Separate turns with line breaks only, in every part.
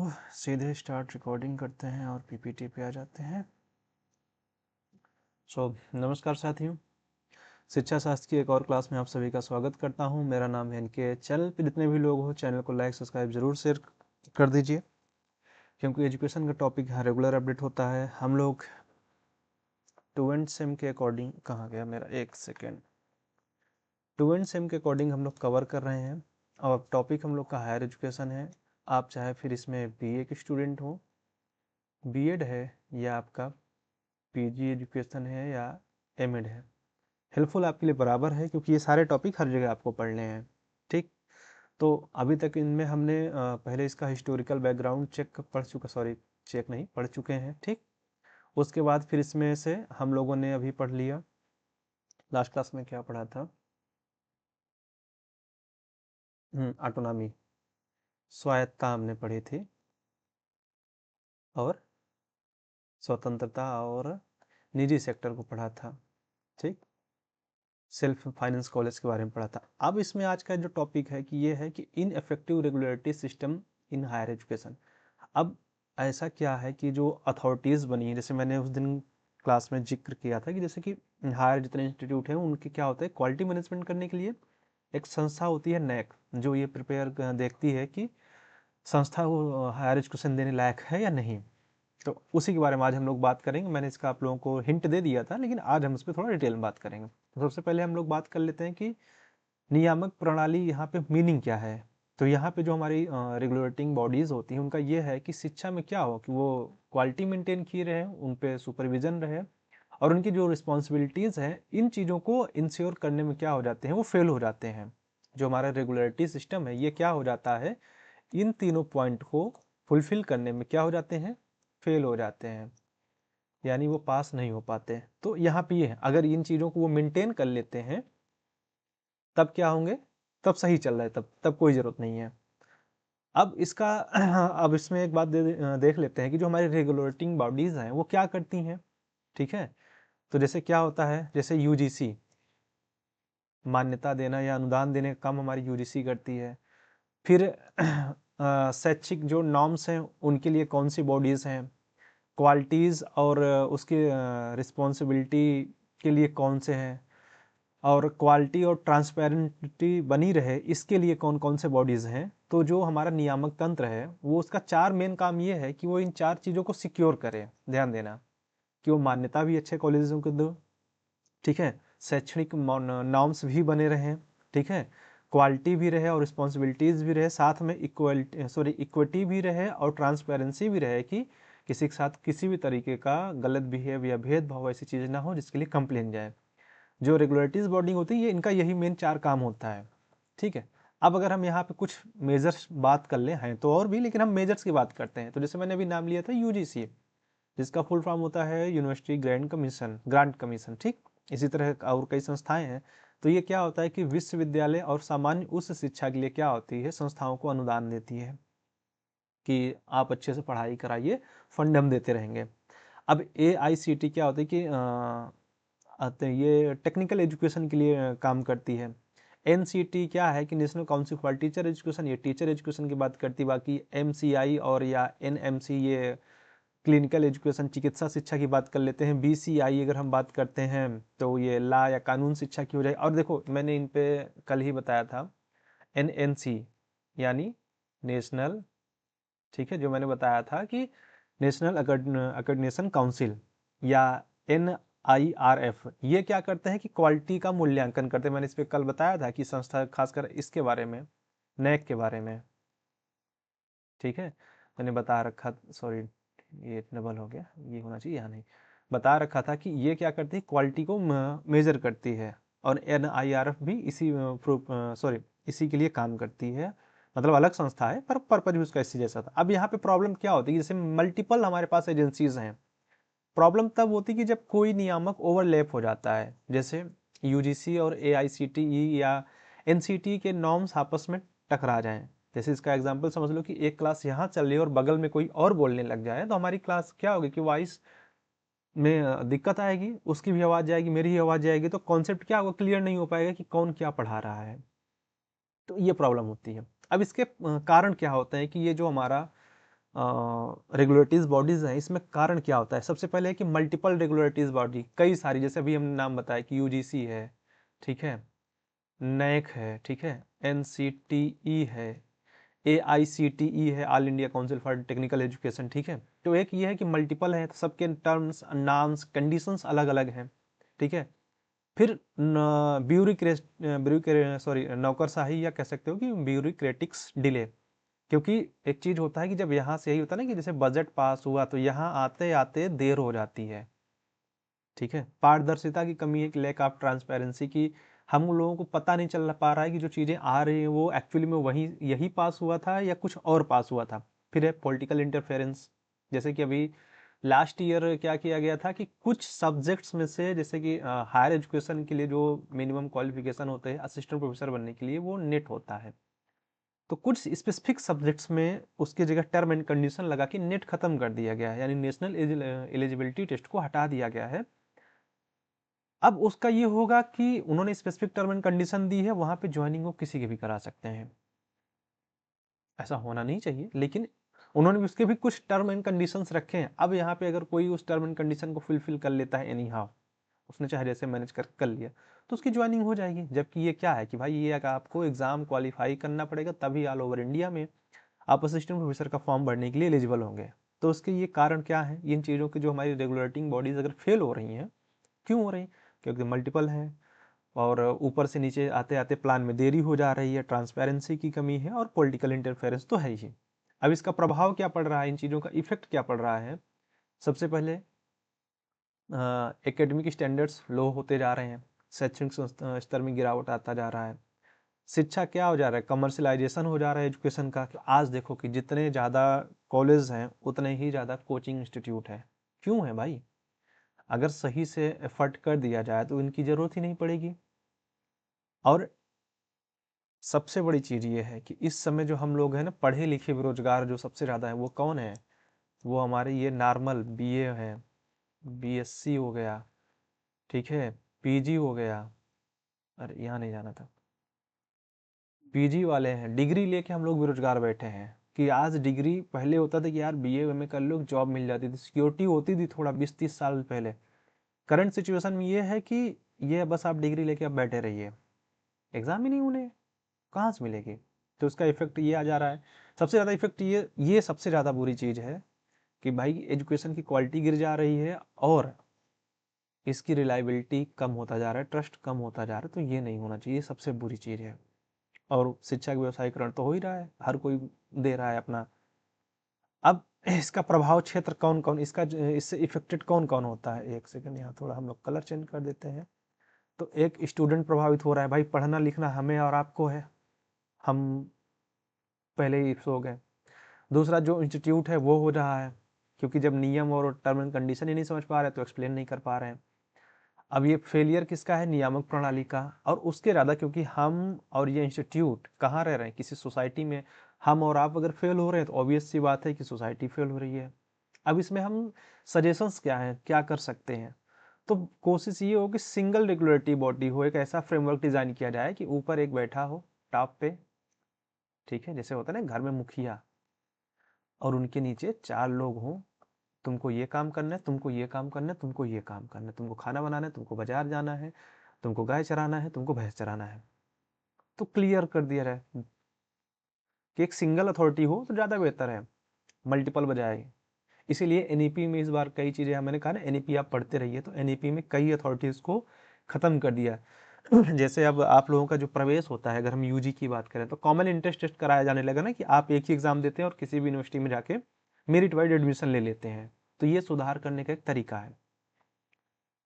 सीधे start recording करते हैं और पीपीटी पे आ जाते हैं। नमस्कार साथियों, शिक्षा शास्त्र की एक और क्लास में आप सभी का स्वागत करता हूं। मेरा नाम है एनके। चैनल पे जितने भी लोग हो चैनल को लाइक सब्सक्राइब जरूर शेयर कर दीजिए, क्योंकि एजुकेशन का टॉपिक यहाँ रेगुलर अपडेट होता है। हम लोग टू एंड सेम के अकॉर्डिंग, कहाँ गया मेरा, एक सेकेंड, टू एंड सेम के अकॉर्डिंग हम लोग कवर कर रहे हैं और टॉपिक हम लोग का हायर एजुकेशन है। आप चाहे फिर इसमें बीए के स्टूडेंट हो, बीएड है, या आपका पीजी एजुकेशन है या एमएड है, हेल्पफुल आपके लिए बराबर है, क्योंकि ये सारे टॉपिक हर जगह आपको पढ़ने हैं। ठीक, तो अभी तक इनमें हमने पहले इसका हिस्टोरिकल बैकग्राउंड चेक पढ़ चुका, सॉरी चेक नहीं, पढ़ चुके हैं। ठीक, उसके बाद फिर इसमें से हम लोगों ने अभी पढ़ लिया, लास्ट क्लास में क्या पढ़ा था, ऑटोनॉमी, स्वायत्तता हमने पढ़ी थी, और स्वतंत्रता और निजी सेक्टर को पढ़ा था। ठीक, सेल्फ फाइनेंस कॉलेज के बारे में पढ़ा था। अब इसमें आज का जो टॉपिक है कि ये है कि ineffective regulatory system in higher education. अब ऐसा क्या है कि जो अथॉरिटीज़ बनी है, जैसे मैंने उस दिन क्लास में जिक्र किया था कि जैसे कि हायर जितने इंस्टीट्यूट हैं उनके क्या होता है, क्वालिटी मैनेजमेंट करने के लिए एक संस्था होती है नैक, जो ये प्रिपेयर देखती है कि संस्था वो हायर एजुकेशन देने लायक है या नहीं। तो उसी के बारे में आज हम लोग बात करेंगे। मैंने इसका आप लोगों को हिंट दे दिया था, लेकिन आज हम इस पर थोड़ा डिटेल में बात करेंगे। तो सबसे पहले हम लोग बात कर लेते हैं कि नियामक प्रणाली यहाँ पे मीनिंग क्या है। तो यहाँ पे जो हमारी रेगुलेटिंग बॉडीज़ होती हैं उनका ये है कि शिक्षा में क्या हो कि वो क्वालिटी मेंटेन किए रहे, उन पे सुपरविजन रहे, और उनकी जो रिस्पॉन्सिबिलिटीज़ हैं इन चीज़ों को इंश्योर करने में क्या हो जाते हैं, वो फेल हो जाते हैं। जो हमारा रेगुलेटरी सिस्टम है ये क्या हो जाता है, इन तीनों पॉइंट को फुलफिल करने में क्या हो जाते हैं, फेल हो जाते हैं, यानी वो पास नहीं हो पाते। तो यहाँ पे ये है, अगर इन चीज़ों को वो मेंटेन कर लेते हैं तब क्या होंगे, तब सही चल रहा है, तब कोई ज़रूरत नहीं है। अब इसका अब इसमें एक बात देख लेते हैं कि जो हमारी रेगुलेटिंग बॉडीज़ हैं वो क्या करती हैं। ठीक है, तो जैसे क्या होता है, जैसे यूजीसी, मान्यता देना या अनुदान देने का काम हमारी यूजीसी करती है। फिर शैक्षिक जो नॉर्म्स हैं उनके लिए कौन सी बॉडीज़ हैं, क्वालिटीज़ और उसके रिस्पॉन्सिबिलिटी के लिए कौन से हैं, और क्वालिटी और ट्रांसपेरेंटी बनी रहे इसके लिए कौन कौन से बॉडीज़ हैं। तो जो हमारा नियामक तंत्र है वो उसका चार मेन काम ये है कि वो इन चार चीज़ों को सिक्योर करे। ध्यान देना कि वो मान्यता भी अच्छे कॉलेजों को दो, ठीक है, शैक्षणिक नॉर्म्स भी बने रहें, ठीक है, क्वालिटी भी रहे और रिस्पॉन्सिबिलिटीज़ भी रहे, साथ में इक्विटी भी रहे और ट्रांसपेरेंसी भी रहे कि किसी के साथ किसी भी तरीके का गलत बिहेव या भेदभाव ऐसी चीज़ ना हो जिसके लिए कंप्लेन जाए। जो रेगुलेटरीज बॉडी होती है ये इनका यही मेन चार काम होता है। ठीक है, अब अगर हम यहाँ पे कुछ मेजर्स बात कर ले, हैं तो और भी, लेकिन हम मेजर्स की बात करते हैं। तो जैसे मैंने अभी नाम लिया था यूजीसी, जिसका फुल फॉर्म होता है यूनिवर्सिटी ग्रांट कमीशन। ठीक, इसी तरह और कई संस्थाएं हैं। तो ये क्या होता है कि विश्वविद्यालय और सामान्य उच्च शिक्षा के लिए क्या होती है, संस्थाओं को अनुदान देती है कि आप अच्छे से पढ़ाई कराइए, फंड हम देते रहेंगे। अब AICT क्या होता है कि आते हैं, ये टेक्निकल एजुकेशन के लिए काम करती है। NCT क्या है कि national council for teacher education, ये टीचर एजुकेशन की बात करती है। बाकी MCI और या NMC ये क्लिनिकल एजुकेशन, चिकित्सा शिक्षा की बात कर लेते हैं। BCI अगर हम बात करते हैं तो ये लॉ या कानून शिक्षा की हो जाए। और देखो मैंने इन पे कल ही बताया था, NNC यानी नेशनल, ठीक है, जो मैंने बताया था कि नेशनल अकेडमिशन काउंसिल या NIRF, ये क्या करते हैं कि क्वालिटी का मूल्यांकन करते हैं। मैंने इस पर कल बताया था कि संस्था खासकर इसके बारे में, नैक के बारे में, ठीक है, मैंने बता रखा, सॉरी ये डबल हो गया, ये होना चाहिए यहाँ नहीं, बता रखा था कि ये क्या करती है, क्वालिटी को मेजर करती है। और NIRF भी इसी के लिए काम करती है, मतलब अलग संस्था है पर पर्पज भी उसका इसी जैसा था। अब यहाँ पे प्रॉब्लम क्या होती है, जैसे मल्टीपल हमारे पास एजेंसीज हैं, प्रॉब्लम तब होती है कि जब कोई नियामक ओवरलैप हो जाता है, जैसे UGC और AICTE या NCT के नॉर्म्स आपस में टकरा जाएं। जैसे इसका एग्जांपल समझ लो कि एक क्लास यहाँ चल रही है और बगल में कोई और बोलने लग जाए, तो हमारी क्लास क्या होगी कि वॉइस में दिक्कत आएगी, उसकी भी आवाज़ जाएगी, मेरी ही आवाज़ जाएगी, तो कॉन्सेप्ट क्या होगा, क्लियर नहीं हो पाएगा कि कौन क्या पढ़ा रहा है। तो ये प्रॉब्लम होती है। अब इसके कारण क्या होते हैं कि ये जो हमारा रेगुलेटरीज बॉडीज हैं, इसमें कारण क्या होता है? सबसे पहले है कि मल्टीपल रेगुलेटरीज बॉडी, कई सारी, जैसे अभी हमने नाम बताया कि यूजीसी है, ठीक है, नैक है, ठीक है, एनसीटीई है, एआईसीटीई है, all India council for technical education, ठीक है। तो एक ये है कि मल्टीपल है, तो सबके टर्म्स, नाम्स, कंडीशंस अलग अलग हैं, ठीक है। फिर सॉरी नौकरशाही, या कह सकते हो कि ब्यूरोक्रेटिक्स डिले, क्योंकि एक चीज होता है कि जब यहाँ से यही होता है ना कि जैसे बजट पास हुआ तो यहाँ आते आते देर हो जाती है, ठीक है। पारदर्शिता की कमी है, लैक ऑफ ट्रांसपेरेंसी की, हम लोगों को पता नहीं चल पा रहा है कि जो चीजें आ रही हैं वो एक्चुअली में वही यही पास हुआ था या कुछ और पास हुआ था। फिर है पॉलिटिकल इंटरफेरेंस, जैसे कि अभी लास्ट ईयर क्या किया गया था कि कुछ सब्जेक्ट्स में से, जैसे कि हायर एजुकेशन के लिए जो मिनिमम क्वालिफिकेशन होते हैं असिस्टेंट प्रोफेसर बनने के लिए, वो नेट होता है। तो कुछ स्पेसिफिक सब्जेक्ट्स में उसकी जगह टर्म एंड कंडीशन लगा कि नेट खत्म कर दिया गया है, यानी नेशनल एलिजिबिलिटी टेस्ट को हटा दिया गया है। अब उसका ये होगा कि उन्होंने स्पेसिफिक टर्म एंड कंडीशन दी है, वहां पे ज्वाइनिंग वो किसी के भी करा सकते हैं। ऐसा होना नहीं चाहिए, लेकिन उन्होंने उसके भी कुछ टर्म एंड कंडीशंस रखे हैं। अब यहाँ पे अगर कोई उस टर्म एंड कंडीशन को फुलफिल कर लेता है एनी हाउ, उसने चाहे जैसे मैनेज कर लिया, तो उसकी ज्वाइनिंग हो जाएगी। जबकि ये क्या है कि भाई ये आपको एग्जाम क्वालिफाई करना पड़ेगा, तभी ऑल ओवर इंडिया में आप असिस्टेंट प्रोफेसर का फॉर्म भरने के लिए एलिजिबल होंगे। तो उसके ये कारण क्या है? इन चीज़ों की जो हमारी रेगुलेटिंग बॉडीज अगर फेल हो रही हैं, क्यों हो रही? क्योंकि मल्टीपल हैं, और ऊपर से नीचे आते आते प्लान में देरी हो जा रही है, ट्रांसपेरेंसी की कमी है, और पॉलिटिकल इंटरफेरेंस तो है ही। अब इसका प्रभाव क्या पड़ रहा है, इन चीज़ों का इफेक्ट क्या पड़ रहा है? सबसे पहले एकेडमिक स्टैंडर्ड्स लो होते जा रहे हैं, शैक्षणिक स्तर में गिरावट आता जा रहा है। शिक्षा क्या हो जा रहा है? कमर्शलाइजेशन हो जा रहा है एजुकेशन का। आज देखो कि जितने ज़्यादा कॉलेज हैं उतने ही ज़्यादा कोचिंग इंस्टीट्यूट है। क्यों है भाई? अगर सही से एफर्ट कर दिया जाए तो इनकी ज़रूरत ही नहीं पड़ेगी। और सबसे बड़ी चीज़ ये है कि इस समय जो हम लोग हैं ना, पढ़े लिखे बेरोजगार जो सबसे ज़्यादा है, वो कौन है? वो हमारे ये नॉर्मल बीए है, बीएससी हो गया, ठीक है, पीजी हो गया, अरे यहाँ नहीं जाना था, पीजी वाले हैं। डिग्री लेके हम लोग बेरोजगार बैठे हैं। कि आज डिग्री, पहले होता था कि यार बीए एमए कर लो, जॉब मिल जाती थी, सिक्योरिटी होती थी थोड़ा 20-30 साल पहले। करंट सिचुएशन में ये है कि ये बस आप डिग्री लेके आप बैठे रहिए, एग्जाम ही नहीं होने, कहाँ से मिलेगी? तो उसका इफेक्ट ये आ जा रहा है। सबसे ज़्यादा इफेक्ट ये सबसे ज़्यादा बुरी चीज़ है कि भाई एजुकेशन की क्वालिटी गिर जा रही है, और इसकी रिलायबिलिटी कम होता जा रहा है, ट्रस्ट कम होता जा रहा है। तो ये नहीं होना चाहिए, सबसे बुरी चीज़ है। और शिक्षा का व्यवसायीकरण तो हो ही रहा है, हर कोई दे रहा है अपना। अब इसका प्रभाव क्षेत्र कौन कौन, इससे इफेक्टेड कौन कौन होता है? एक सेकंड, यहाँ थोड़ा हम लोग कलर चेंज कर देते हैं। तो एक स्टूडेंट प्रभावित हो रहा है, भाई पढ़ना लिखना हमें और आपको है, हम पहले ही सो गए। दूसरा जो इंस्टीट्यूट है वो हो रहा है, क्योंकि जब नियम और टर्म एंड कंडीशन ही नहीं समझ पा रहे तो एक्सप्लेन नहीं कर पा रहे हैं। अब ये फेलियर किसका है? नियामक प्रणाली का। और उसके ज़्यादा क्योंकि हम और ये इंस्टीट्यूट कहाँ रह रहे हैं? किसी सोसाइटी में। हम और आप अगर फेल हो रहे हैं तो ऑब्वियस सी बात है कि सोसाइटी फेल हो रही है। अब इसमें हम सजेशंस क्या हैं, क्या कर सकते हैं? तो कोशिश ये हो कि सिंगल रेगुलेटरी बॉडी हो, एक ऐसा फ्रेमवर्क डिजाइन किया जाए कि ऊपर एक बैठा हो टॉप पे, ठीक है, जैसे होता है ना घर में मुखिया, और उनके नीचे 4 लोग हों। तुमको ये काम करना है, तुमको ये काम करना है, तुमको ये काम करना है, तुमको खाना बनाना है, तुमको बाजार जाना है, तुमको गाय चराना है, तुमको भैंस चराना है। तो क्लियर कर दिया जाए कि एक सिंगल अथॉरिटी हो तो ज़्यादा बेहतर है, मल्टीपल बजाय। इसीलिए एनईपी में इस बार कई चीज़ें, मैंने कहा ना एनईपी आप पढ़ते रहिए, तो एनईपी में कई अथॉरिटीज़ को ख़त्म कर दिया। जैसे अब आप लोगों का जो प्रवेश होता है, अगर हम यूजी की बात करें, तो कॉमन एंट्रेंस टेस्ट कराया जाने लगा ना, कि आप एक ही एग्ज़ाम देते हैं और किसी भी यूनिवर्सिटी में जाके मेरिट वाइज एडमिशन ले लेते हैं। तो ये सुधार करने का एक तरीका है।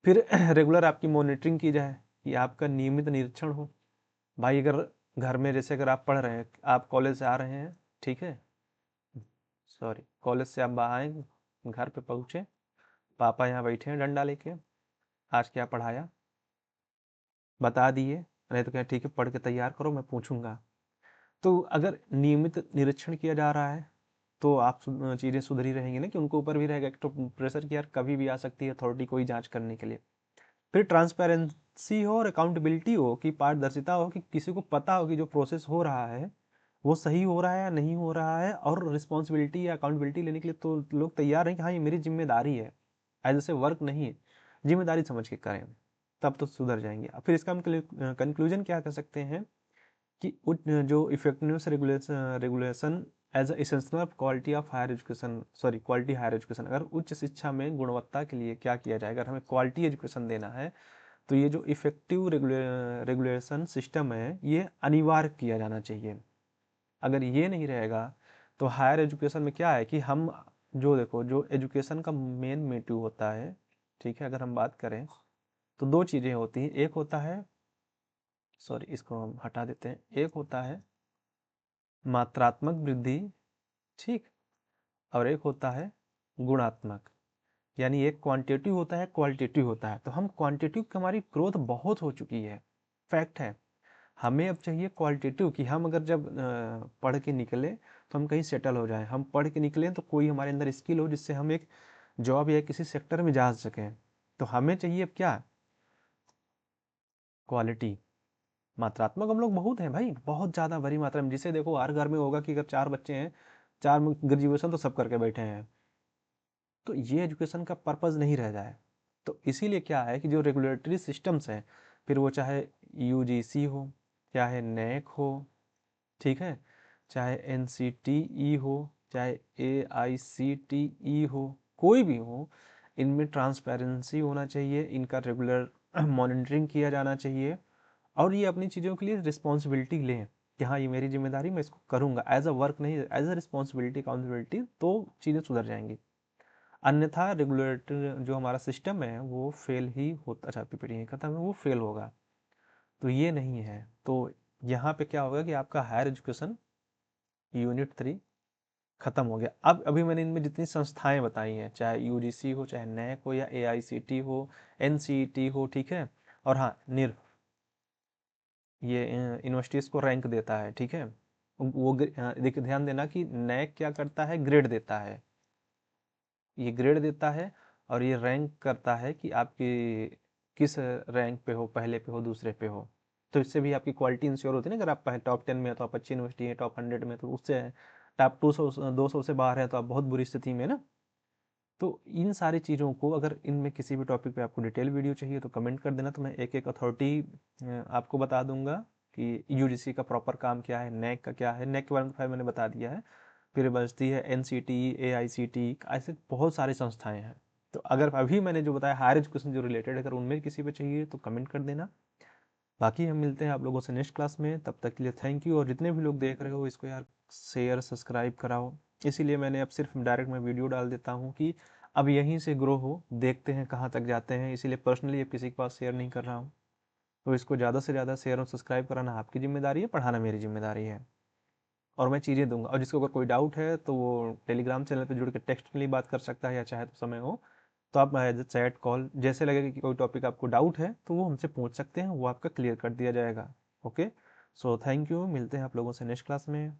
फिर रेगुलर आपकी मॉनिटरिंग की जाए, कि आपका नियमित निरीक्षण हो। भाई अगर घर में, जैसे अगर आप पढ़ रहे हैं, आप कॉलेज से आ रहे हैं, ठीक है, सॉरी, कॉलेज से आप बाहर आए, घर पे पहुँचे, पापा यहाँ बैठे हैं डंडा लेके, आज क्या पढ़ाया बता दिए, नहीं तो क्या, ठीक है पढ़ के तैयार करो, मैं पूछूंगा। तो अगर नियमित निरीक्षण किया जा रहा है तो आप चीज़ें सुधरी रहेंगी ना, कि उनको ऊपर भी रहेगा एक तो प्रेशर की यार कभी भी आ सकती है अथॉरिटी कोई जांच करने के लिए। फिर ट्रांसपेरेंसी हो और अकाउंटेबिलिटी हो, कि पारदर्शिता हो, कि किसी को पता हो कि जो प्रोसेस हो रहा है वो सही हो रहा है या नहीं हो रहा है, और रिस्पॉन्सिबिलिटी या अकाउंटेबिलिटी लेने के लिए तो लोग तैयार हैं कि हाँ ये मेरी जिम्मेदारी है, एज ऐसे वर्क नहीं है, जिम्मेदारी समझ के करें, तब तो सुधर जाएंगे। अब फिर इसका हम कंक्लूजन क्या कर सकते हैं कि जो effectiveness regulation as essential quality of higher education, sorry quality higher education, अगर उच्च शिक्षा में गुणवत्ता के लिए क्या किया जाए, अगर हमें क्वालिटी एजुकेशन देना है तो ये जो इफेक्टिव रेगुलेशन सिस्टम है ये अनिवार्य किया जाना चाहिए। अगर ये नहीं रहेगा तो हायर एजुकेशन में क्या है कि हम जो देखो, जो एजुकेशन का मेन मोटिव होता है, ठीक है, अगर हम बात करें तो दो चीज़ें होती हैं। एक होता है, सॉरी इसको हम हटा देते हैं, एक होता है मात्रात्मक वृद्धि, ठीक, और एक होता है गुणात्मक। यानी एक क्वांटिटेटिव होता है, क्वालिटेटिव होता है। तो हम क्वांटिटेटिव की हमारी ग्रोथ बहुत हो चुकी है, फैक्ट है। हमें अब चाहिए क्वालिटेटिव कि हम अगर जब पढ़ के निकले तो हम कहीं सेटल हो जाएं, हम पढ़ के निकले तो कोई हमारे अंदर स्किल हो जिससे हम एक जॉब या किसी सेक्टर में जा सकें। तो हमें चाहिए अब क्या, क्वालिटी। मात्रात्मक हम लोग बहुत हैं भाई, बहुत ज़्यादा बड़ी मात्रा में, जिसे देखो हर घर में होगा कि अगर 4 बच्चे हैं, 4 में ग्रेजुएशन तो सब करके बैठे हैं। तो ये एजुकेशन का पर्पज़ नहीं रह जाए। तो इसीलिए क्या है कि जो रेगुलेटरी सिस्टम्स हैं, फिर वो चाहे यूजीसी हो, चाहे नेक हो, ठीक है, चाहे एनसीटीई हो, चाहे एआईसीटीई हो, कोई भी हो, इनमें ट्रांसपेरेंसी होना चाहिए, इनका रेगुलर मॉनिटरिंग किया जाना चाहिए, और ये अपनी चीज़ों के लिए रिस्पॉन्सिबिलिटी लें कि हाँ ये मेरी जिम्मेदारी, मैं इसको करूँगा, एज अ वर्क नहीं, एज अ रिस्पॉन्सिबिलिटी, अकाउंटेबिलिटी, तो चीज़ें सुधर जाएंगी। अन्यथा रेगुलेटर जो हमारा सिस्टम है वो फेल ही होता, अच्छा पीपीटी खत्म है, वो फेल होगा। तो ये नहीं है। तो यहाँ पे क्या होगा कि आपका हायर एजुकेशन यूनिट 3 खत्म हो गया। अब अभी मैंने इनमें जितनी संस्थाएं बताई हैं, चाहे यूजीसी हो, चाहे नैक हो, या एआईसीटी हो, एनसीईटी हो, ठीक है, और हाँ निर, ये यूनिवर्सिटीज़ को रैंक देता है, ठीक है। वो देखिए ध्यान देना कि नैक क्या करता है, ग्रेड देता है, ये ग्रेड देता है, और ये रैंक करता है कि आपकी किस रैंक पे हो, पहले पे हो, दूसरे पे हो। तो इससे भी आपकी क्वालिटी इंश्योर होती है ना, अगर आप टॉप 10 में है तो आप अच्छी यूनिवर्सिटी है, टॉप 100 में तो उससे टॉप 200 से बाहर है तो आप बहुत बुरी स्थिति में ना। तो इन सारी चीज़ों को, अगर इनमें किसी भी टॉपिक पे आपको डिटेल वीडियो चाहिए तो कमेंट कर देना, तो मैं एक एक अथॉरिटी आपको बता दूंगा कि यूजीसी का प्रॉपर काम क्या है, नेक का क्या है। नेक के बारे में मैंने बता दिया है। फिर बचती है एनसीटी, एआईसीटी, ऐसे बहुत सारी संस्थाएं हैं। तो अगर अभी मैंने जो बताया हायर एजुकेशन जो रिलेटेड, अगर उनमें किसी पे चाहिए तो कमेंट कर देना। बाकी हम मिलते हैं आप लोगों से नेक्स्ट क्लास में, तब तक के लिए थैंक यू। और जितने भी लोग देख रहे हो इसको यार शेयर सब्सक्राइब कराओ। इसीलिए मैंने अब सिर्फ डायरेक्ट मैं वीडियो डाल देता हूँ कि अब यहीं से ग्रो हो, देखते हैं कहाँ तक जाते हैं। इसीलिए पर्सनली अब किसी के पास शेयर नहीं कर रहा हूँ। तो इसको ज़्यादा से ज़्यादा शेयर और सब्सक्राइब कराना आपकी जिम्मेदारी है, पढ़ाना मेरी जिम्मेदारी है। और मैं चीज़ें दूंगा, और जिसको अगर कोई डाउट है तो वो टेलीग्राम चैनल पे जुड़ के टेक्स्ट के लिए बात कर सकता है, या चाहे तो समय हो तो आप एज चैट कॉल जैसे लगेगा कि कोई टॉपिक आपको डाउट है तो वो हमसे पूछ सकते हैं, वो आपका क्लियर कर दिया जाएगा। ओके, सो थैंक यू, मिलते हैं आप लोगों से नेक्स्ट क्लास में।